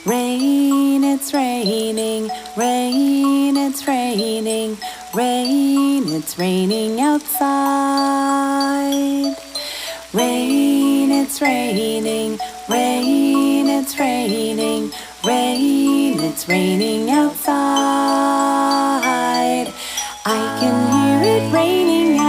Rain, it's raining, rain, it's raining, rain, it's raining outside. Rain, it's raining, rain, it's raining, rain, it's raining outside. I can hear it raining